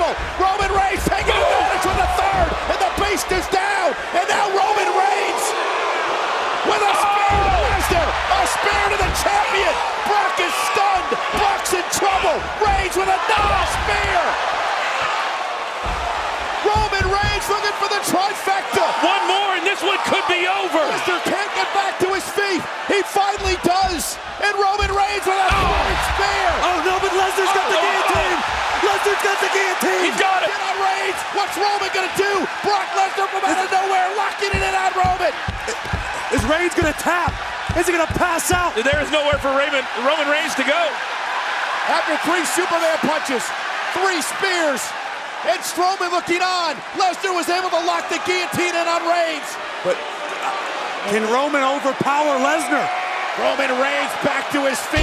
trouble. Roman Reigns taking advantage with the third, and the beast is down. And now Roman Reigns with a spear to Lesnar, a spear to the champion. Brock is stunned. Brock's in trouble. Reigns with another spear. Roman Reigns looking for the trifecta. One more and this one could be over. Lesnar can't get back to his feet. He finally does. And Roman Reigns with a third spear. Oh no, but Lesnar's got the guillotine. Lesnar's got the guillotine. He's got it. Get on Reigns. What's Roman gonna do? Brock Lesnar from out of nowhere locking it in on Roman. Is Reigns gonna tap? Is he gonna pass out? There is nowhere for Roman Reigns to go. After 3 Superman punches, 3 spears, and Strowman looking on, Lesnar was able to lock the guillotine in on Reigns. But can Roman overpower Lesnar? Roman Reigns back to his feet.